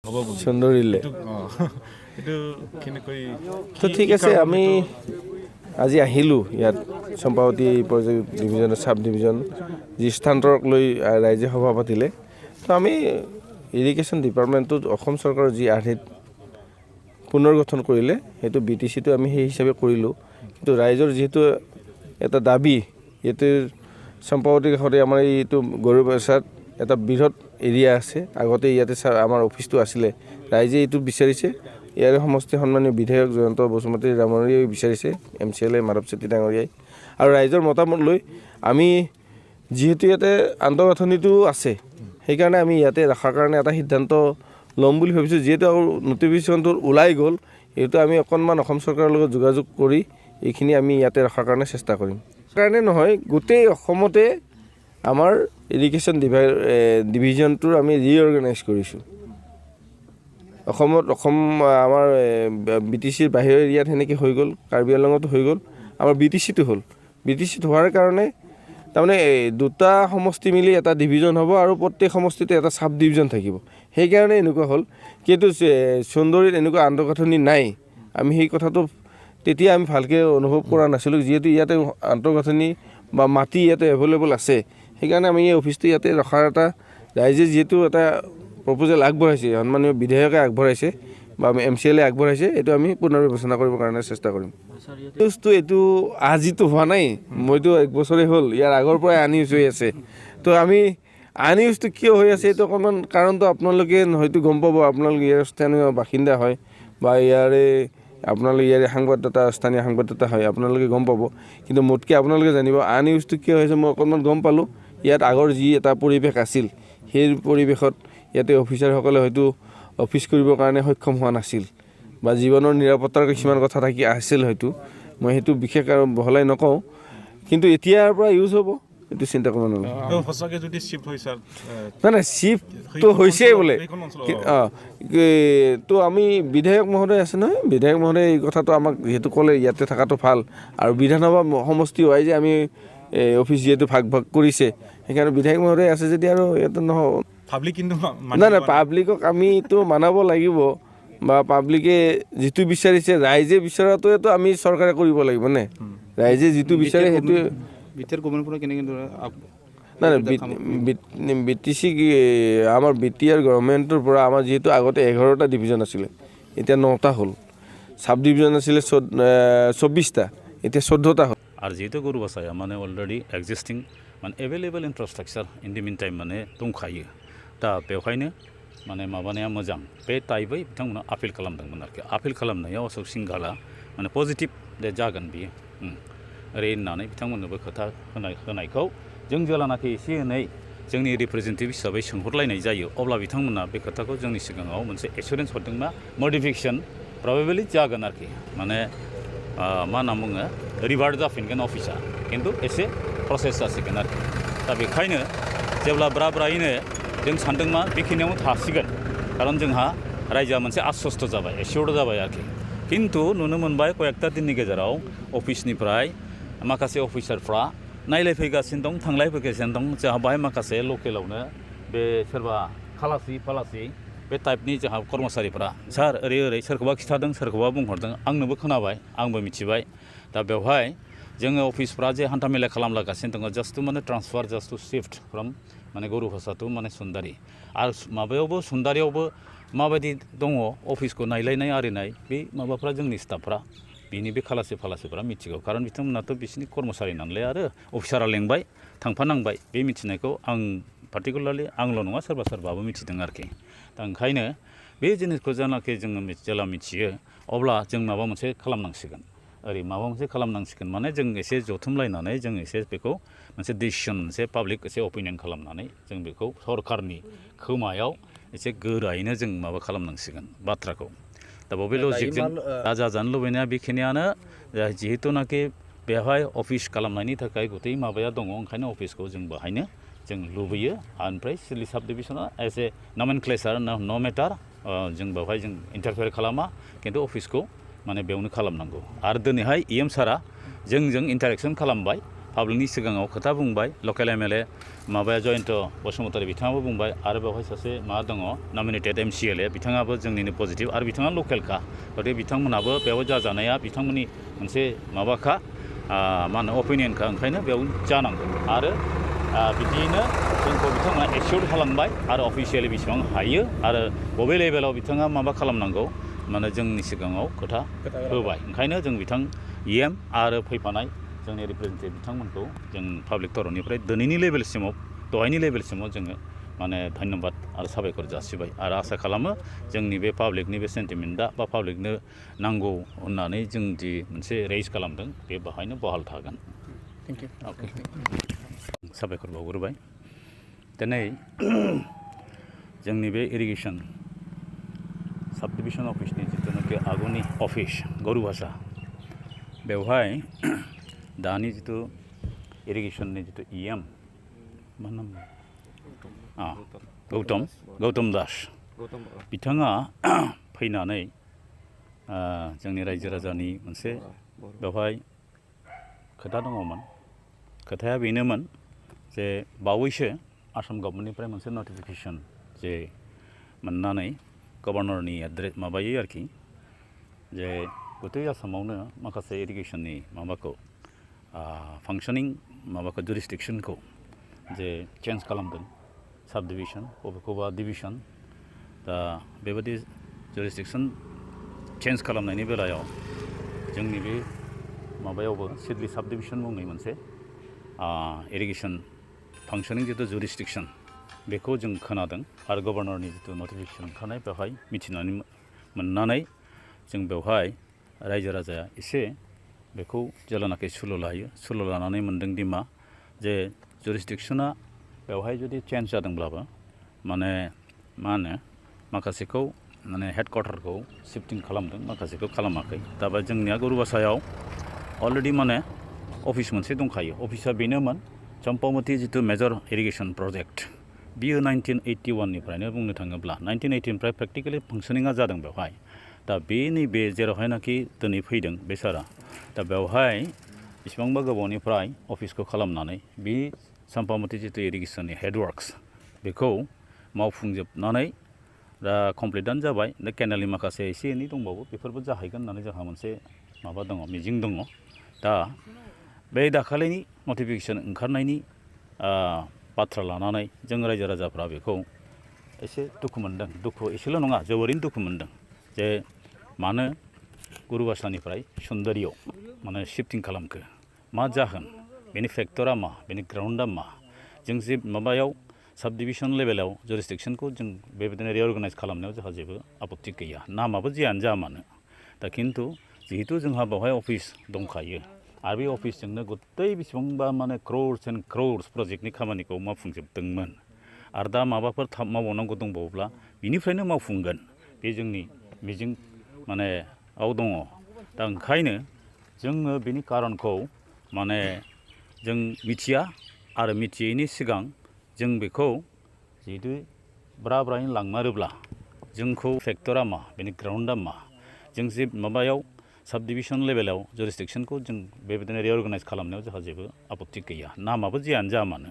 সুন্দৰীলে তো ঠিক আছে আমি আজি আহিলোঁ ইয়াত চম্পাৱতী প্ৰজেক্ট ডিভিজনৰ চাব ডিভিজন যি স্থানান্তৰক লৈ ৰাইজে সভা পাতিলে তো আমি ইৰিগেশ্যন ডিপাৰ্টমেণ্টটোত অসম চৰকাৰৰ যি আৰ্হিত পুনৰ্গঠন কৰিলে সেইটো BTCটো আমি সেই হিচাপে কৰিলোঁ কিন্তু ৰাইজৰ যিহেতু এটা দাবী ইয়াতে চম্পাৱতী কাষতে আমাৰ এইটো গৰুবাচাত এটা বৃহৎ এৰিয়া আছে আগতে ইয়াতে আমাৰ অফিচটো আছিলে ৰাইজে এইটো বিচাৰিছে ইয়াৰ সমষ্টি সন্মানীয় বিধায়ক জয়ন্ত বসুমতী ৰামৰীয়াই বিচাৰিছে MCLA মাধৱ চেত্ৰী ডাঙৰীয়াই আৰু ৰাইজৰ মতামত লৈ আমি যিহেতু ইয়াতে আন্তঃগাঁথনিটো আছে সেইকাৰণে আমি ইয়াতে ৰখাৰ কাৰণে এটা সিদ্ধান্ত ল'ম বুলি ভাবিছোঁ যিহেতু আৰু নটিফিকেশ্যনটো ওলাই গ'ল এইটো আমি অকণমান অসম চৰকাৰৰ লগত যোগাযোগ কৰি এইখিনি আমি ইয়াতে ৰখাৰ কাৰণে চেষ্টা কৰিম কাৰণে নহয় গোটেই অসমতে আমাৰ ইৰিগেশ্যন ডিভিজনটোৰ আমি ৰিঅৰ্গেনাইজ কৰিছোঁ অসম আমাৰ BTCৰ বাহিৰৰ এৰিয়াত সেনেকৈ হৈ গ'ল কাৰ্বি আংলঙতো হৈ গ'ল আমাৰ BTCটো হ'ল BTCত হোৱাৰ কাৰণে তাৰমানে দুটা সমষ্টি মিলি এটা ডিভিজন হ'ব আৰু প্ৰত্যেক সমষ্টিতে এটা চাব ডিভিজন থাকিব সেইকাৰণে এনেকুৱা হ'ল কিন্তু সুন্দৰীত এনেকুৱা আন্তঃগাঁথনি নাই আমি সেই কথাটো তেতিয়া আমি ভালকৈ অনুভৱ কৰা নাছিলোঁ যিহেতু ইয়াতে আন্তঃগাঁথনি বা মাটি ইয়াতে এভেইলেবল আছে সেইকাৰণে আমি এই অফিচটো ইয়াতে ৰখাৰ এটা ৰাইজে যিহেতু এটা প্ৰপ'জেল আগবঢ়াইছে সন্মানীয় বিধায়কে আগবঢ়াইছে বা MCLA আগবঢ়াইছে এইটো আমি পুনৰ বিবেচনা কৰিবৰ কাৰণে চেষ্টা কৰিম নিউজটো এইটো আজিতো হোৱা নাই মইতো 1 বছৰে হ'ল ইয়াৰ আগৰ পৰাই আনিউজ হৈ আছে তো আমি আনিউজটো কিয় হৈ আছে এইটো অকণমান কাৰণটো আপোনালোকে হয়তো গম পাব আপোনালোকে ইয়াৰ স্থানীয় বাসিন্দা হয় বা আপোনালোকে ইয়াৰে স্থানীয় সাংবাদিকতা হয় আপোনালোকে গম পাব কিন্তু মোতকৈ আপোনালোকে জানিব আনিউজটো কিয় হৈছে মই অকণমান গম পালোঁ ইয়াত আগৰ যি এটা পৰিৱেশ আছিল সেই পৰিৱেশত ইয়াতে অফিচাৰসকলে হয়তো অফিচ কৰিবৰ কাৰণে সক্ষম হোৱা নাছিল বা জীৱনৰ নিৰাপত্তাৰ কিছুমান কথা থাকি আছিল হয়তো মই সেইটো বিশেষ আৰু বহলাই নকওঁ কিন্তু এতিয়াৰ পৰা ইউজ হ'ব এইটো চিন্তা কৰিব নালাগে সঁচাকৈ যদি শিফ্ট হৈ ছাৰ নাই শিফ্টটো হৈছেই বোলে তো আমি বিধায়ক মহোদয় আছে নহয় বিধায়ক মহোদয় এই কথাটো আমাক যিহেতু ক'লে ইয়াতে থকাটো ভাল আৰু বিধানসভা সমষ্টি হয় যে আমি অফিচ যিহেতু ভাগ কৰিছে সেইকাৰণে বিধায়ক মহোদয় আছে যদি আৰু ইয়াতে নহ'ব পাব্লিক কিন্তু নাই পাব্লিকক আমিতো মানাব লাগিব বা পাব্লিকে যিটো বিচাৰিছে ৰাইজে বিচৰাটোৱেতো আমি চৰকাৰে কৰিব লাগিব নে ৰাইজে যিটো বিচাৰে সেইটোৱে নাই BTC আমাৰ BTR গভৰ্ণমেণ্টৰ পৰা আমাৰ যিহেতু আগতে 11টা ডিভিজন আছিলে এতিয়া 9টা হ'ল চাব ডিভিজন আছিলে 24টা এতিয়া 14টা হ'ল आरो जिहेतु गरुबासाया माने अलरेडि एक्जिस्टिं माने एभेलेबल इनफ्रास्ट्राक्चार इन दि मिन टाइम माने दंखायो दा बेवहायनो माने माबानाया मोजां बे टाइपै बिथांमोना आपिल खालामदोंमोन आरोखि आपिल खालामनायाव अशोक सिंघाला माने पजिटिभ दे जागोन बियो ओरै होननानै बिथांमोननोबो खोथा होनायखौ जों जेलानाखि एसे एनै जोंनि रिप्रेजेन्टेटिभ हिसाबै सोंहरलायनाय जायो अब्ला बिथांमोना बे खोथाखौ जोंनि सिगाङाव मोनसे एसुरेन्स हरदोंबा मडिफिकेसन प्रबेबलि जागोन आरोखि माने मा होनना बुङो रिभार्ट जाफिनगोन अफिसा खिन्थु एसे प्रसेस जासिगोन आरोखि दा बेखायनो जेब्ला ब्रायैनो जों सानदों मा बेखिनियावनो थासिगोन खारन जोंहा रायजोआ मोनसे आश्वस्त जाबाय एसियर्ड जाबाय आरोखि खिन्थु नुनो मोनबाय कयेकटा दिननि गेजेराव अफिसनिफ्राय माखासे अफिसारफ्रा नायलायफैगासिनो दं थांलाय फैगासिनो दं जोंहा बाहाय माखासे लकेलावनो बे सोरबा खालासि बे टाइपनि जोंहा कर्मचारिफ्रा सार ओरै सोरखौबा खिथादों सोरखौबा बुंहरदों आंनोबो खोनाबाय आंबो मिथिबाय दा बेवहाय जोङो अफिसफ्रा जे हान्थामेला खालामलागासिनो दङ जास्ट टु माने transfer just to shift from माने गरुभाषा टु माने सुन्दारि आरो माबायावबो सुन्दारियावबो माबायदि दङ अफिसखौ नायलायनाय आरिनाय बे माबाफ्रा जोंनि स्टाफफ्रा बिनि बे खालासिफ्रा मिथिगौ खारन बिथांमोनाथ' बिसिनि कर्मचारि नालाय आरो अफिसारा लेंबाय थांफानांबाय बे मिथिनायखौ आं पार्टिकुलारलि आंल' नङा सोरबाबो मिथिदों आरोखि दा ओंखायनो बे जिनिसखौ जेनाखि जोङो जेला मिथियो अब्ला जों माबा मोनसे खालामनांसिगोन ओरै माबा मोनसे खालामनांसिगोन माने जों एसे जथुमलायनानै जों एसे बेखौ मोनसे डिसिसन मोनसे पाब्लिक एसे अपिनियन खालामनानै जों बेखौ सरकारनि खोमायाव एसे गोरायैनो जों माबा खालामनांसिगोन बाथ्राखौ दा बबे लजिकजों दा जाजानो लुबैनाया बेखिनियानो जिहेतुनाखि बेवहाय अफिस खालामनायनि थाखाय गथै माबाया दङ ओंखायनो अफिसखौ जों बाहायनो जों लुबैयो ओमफ्राय सिडली साब डिभिसना एज ए नमेनक्लेचार नो मेटार जों बेवहाय जों इन्टारफेयार खालामा खिन्थु अफिसखौ माने बेयावनो खालामनांगौ आरो दिनैहाय EM सारा जोंजों इन्टारेक्सन खालामबाय पाब्लिकनि सिगाङाव खोथा बुंबाय लकेल एमएलए माबाया जयन्त बसुमतारी बिथाङाबो बुंबाय आरो बेवहाय सासे मा दङ नमिनेटेड एमसिएलए बिथाङाबो जोंनिनो पजिटिभ आरो बिथाङा लकेलखा गथिखे बिथांमोनाबो बेयाव जाजानाया बिथांमोननि मोनसे माबाखा मा होनो अपिनियनखा ओंखायनो बेयाव जानांगौ आरो बिदियैनो जोंखौ बिथांमोना एक्सिउर खालामबाय आरो अफिसियेलि बेसेबां हायो आरो बबे लेभेलाव बिथाङा माबा खालामनांगौ माने जोंनि सिगाङाव खोथा होबाय ओंखायनो जों बिथां इएम आरो फैफानाय जोंनि रिप्रेजेन्टेटिभ बिथांमोनखौ जों पाब्लिक तरफनिफ्राय दिनैनि लेभेलसिमाव दहायनि लेभेलसिमाव जोङो माने धन्यबाद आरो साबायखर जासिबाय आरो आसा खालामो जोंनि बे पाब्लिकनि बे सेन्टिमेन्टआ बा पाब्लिकनो नांगौ होननानै जों जि मोनसे रेज खालामदों बे बाहायनो बहाल थागोन अके साबायखर बावग्रोबाय दिनै जोंनि बे इरिगेसन साब डिभिजन अफिसनि जिथुनाखि आगुनि अफिस गरुभाषा बेवहाय दानि जिथु इरिगेसननि जिथु इएम मा नाम गौतम दास बिथाङा फैनानै जोंनि रायजो राजानि मोनसे बेवहाय खोथा दङमोन खोथाया बेनोमोन जे बावैसो आसाम गभर्नमेन्टनिफ्राय मोनसे नटिफिकेसन जे मोननानै गभर्नरनि एड्रेस माबायो आरोखि जे गथै आसामावनो माखासे इरिगेसननि माबाखौ फांसनिं माबाखौ जुरिसडिक्सनखौ जे चेन्ज खालामदों साब डिभिसन बबेखौबा डिभिसन दा बेबायदि जुरिसडिक्सन चेन्ज खालामनायनि बेलायाव जोंनि बे माबायावबो सिडली साब डिभिसन मुंनि मोनसे इरिगेसन फांसनिं जिथु जुरिसडिक्सन बेखौ जों खोनादों आरो गभर्नरनि जिथु नटिफिकेसन ओंखारनाय बेवहाय मिथिनानै मोननानै जों बेवहाय रायजो राजाया एसे बेखौ जेब्लानाखि सुलु लायो सुलु लानानै मोनदोंदि मा जे जुरिसडिक्सना बेवहाय जुदि चेन्ज जादोंब्लाबो माने मा होनो माखासेखौ माने हेडक्वार्टारखौ शिफ्टिं खालामदों माखासेखौ खालामाखै दा बे जोंनिया गरुभाषायाव अलरेडि माने अफिस मोनसे दंखायो अफिसा बेनोमोन चम्पावती जिथु मेजर इरिगेसन प्रजेक्ट बियो 1981निफ्रायनो बुंनो थाङोब्ला 1980निफ्राय प्रेक्टिकेलि फांसनिंआ जादों बेवहाय दा बे नैबे जेरावहायनाखि दिनै फैदों बे सारा दा बेवहाय बेसेबांबा गोबावनिफ्राय अफिसखौ खालामनानै बे चम्पावती जिथु इरिगेसननि हेडवर्क्स बेखौ मावफुंजोबनानै दा कमप्लिटआनो जाबाय दा केनेलनि माखासे एसे एनै दंबावो बेफोरबो जाहैगोन होननानै जोंहा मोनसे माबा दङ मिजिं दङ दा बे दाखालिनि नटिफिकेसन ओंखारनायनि बाथ्रा लानानै जों रायजो राजाफ्रा बेखौ एसे दुखु मोनदों दुखु एसेल' नङा जोबोरैनो दुखु मोनदों जे मानो गरुभाषानिफ्राय सुन्दरियाव माने शिफ्टिं खालामखो मा जाहोन बेनि फेक्टरा मा बेनि ग्राउन्डआ मा जों जे माबायाव साब डिभिसन लेभेलाव जुरिसडिक्सनखौ जों बेबायदिनो रिअर्गानाइज खालामनायाव जोंहा जेबो आपत्ति गैया नामाबो जियानो जा मानो दा खिन्थु जिहेतु जोंहा बेवहाय अफिस दंखायो आरो बे अफिसजोंनो गथै बेसेबांबा माने क्रर्स एन्ड क्रर्स प्रजेक्टनि खामानिखौ मावफुंजोबदोंमोन आरो दा माबाफोर मावबावनांगौ दंबावोब्ला बिनिफ्रायनो मावफुंगोन बे जोंनि मिजिं माने दङ दा ओंखायनो जोङो बेनि कारनखौ माने जों मिथिया आरो मिथियैनि सिगां जों बेखौ जिहेतु ब्रा ब्रायैनो लांमारोब्ला जोंखौ फेक्टरा मा बेनि ग्राउन्डआ मा जों जे माबायाव साब डिभिसन लेभेलाव जुरिसडिक्सनखौ जों बेबायदिनो रिअर्गानाइज खालामनायाव जोंहा जेबो आपत्ति गैया नामाबो जियानो जा मानो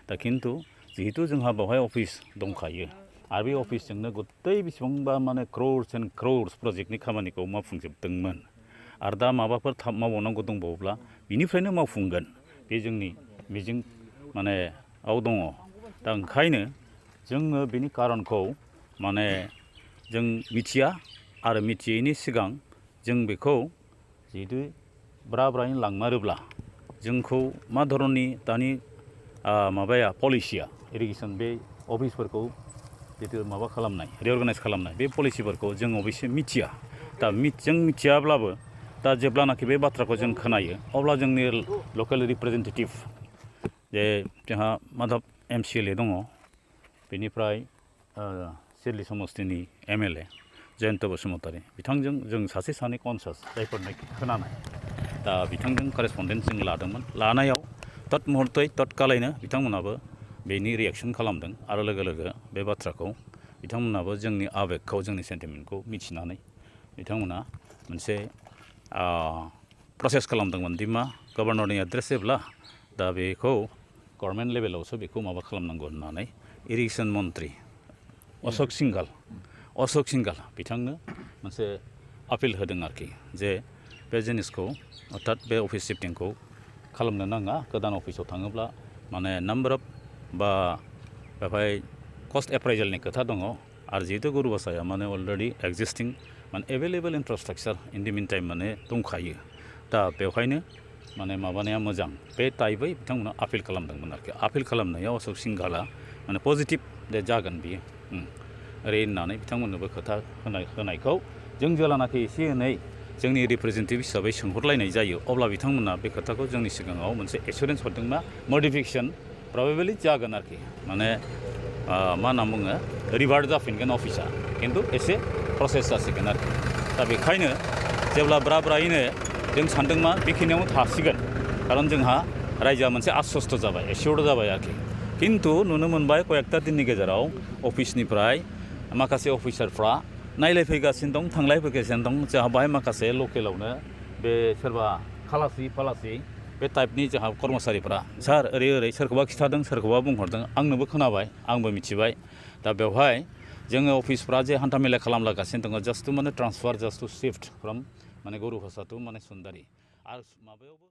दा खिन्थु जिहेतु जोंहा बेवहाय अफिस दंखायो आरो बे अफिसजोंनो गथै बेसेबांबा माने क्रर्स एन्ड क्रर्स प्रजेक्टनि खामानिखौ मावफुंजोबदोंमोन आरो दा माबाफोर मावबावनांगौ दंबावोब्ला बिनिफ्रायनो मावफुंगोन बे जोंनि मिजिं माने दङ दा ओंखायनो जोङो बेनि कारनखौ माने जों मिथिया आरो मिथियैनि सिगां जों बेखौ जिहेतु ब्रा ब्रायैनो लांमारोब्ला जोंखौ मा धरननि दानि माबाया पलिसिया इरिगेसन बे अफिसफोरखौ जितु माबा खालामनाय रिअर्गानाइज खालामनाय बे पलिसिफोरखौ जों अबयस्से मिथिया दा जों मिथियाब्लाबो दा जेब्लानाखि बे बाथ्राखौ जों खोनायो अब्ला जोंनि लकेल रिप्रेजेन्टेटिभ जे जोंहा माधब एमसिएलए दङ बेनिफ्राय सिडली समस्तिनि एमएलए जयन्त बसुमतारी बिथांजों जों सासे सानै कनसास जायफोरनो खोनानाय दा बिथांजों करेसपन्डेन्स जों लादोंमोन लानायाव तत मुहुर्तै तत्कालैनो बिथांमोनाबो बेनि रिएक्सन खालामदों आरो लोगो लोगो बे बाथ्राखौ बिथांमोनाबो जोंनि आबेगखौ जोंनि सेन्टिमेन्टखौ मिथिनानै बिथांमोना मोनसे प्रसेस खालामदोंमोन दि मा गभर्नरनि एड्रेस जेब्ला दा बेखौ गभर्नमेन्ट लेभेलावसो बेखौ माबा खालामनांगौ होननानै इरिगेसन मन्त्रि अशोक सिंघाल बिथांनो मोनसे आपिल होदों आरोखि जे बे जिनिसखौ अर्थात बे अफिस शिफ्टिंखौ खालामनो नाङा गोदान अफिसाव थाङोब्ला माने नाम्बार अफ बा बेवहाय कस्ट एप्राइजेलनि खोथा दङ आरो जिहेतु गुरुभाषाया माने अलरेडि एक्जिस्टिं माने एभेलेबल इनफ्रास्ट्राक्चार इन दि मिन टाइम माने दंखायो दा बेवहायनो माने माबानाया मोजां बे टाइपै बिथांमोना आपिल खालामदोंमोन आरोखि आपिल खालामनायाव अशोक सिंघाला माने पजिटिभ दे जागोन बियो ओरै होननानै बिथांमोननोबो खोथा होनायखौ जों जेलानाखि एसे एनै जोंनि रिप्रेजेन्टेटिभ हिसाबै सोंहरलायनाय जायो अब्ला बिथांमोना बे खोथाखौ जोंनि सिगाङाव मोनसे एसुरेन्स हरदों मा मडिफिकेसन प्रबेबलि जागोन आरोखि माने मा होनना बुङो रिभार्ट जाफिनगोन अफिसा खिन्थु एसे प्रसेस जासिगोन आरोखि दा बेखायनो जेब्ला ब्रायैनो जों सानदों मा बेखिनियावनो थासिगोन खारन जोंहा रायजोआ मोनसे आश्वस्त जाबाय एसियर्ड जाबाय आरोखि खिन्थु नुनो मोनबाय कयेकथा दिननि गेजेराव अफिसनिफ्राय माखासे अफिसारफ्रा नायलायफैगासिनो दं थांलाय फैगासिनो दं जोंहा बाहाय माखासे लकेलावनो बे सोरबा खालासि बे टाइपनि जोंहा कर्मचारिफ्रा सार ओरै सोरखौबा खिथादों सोरखौबा बुंहरदों आंनोबो खोनाबाय आंबो मिथिबाय दा बेवहाय जोङो अफिसफ्रा जे हान्थामेला खालामलागासिनो दङ जास्ट टु माने transfer just to shift from माने गुरुभाषा टु माने सुन्दारि आरो माबायावबो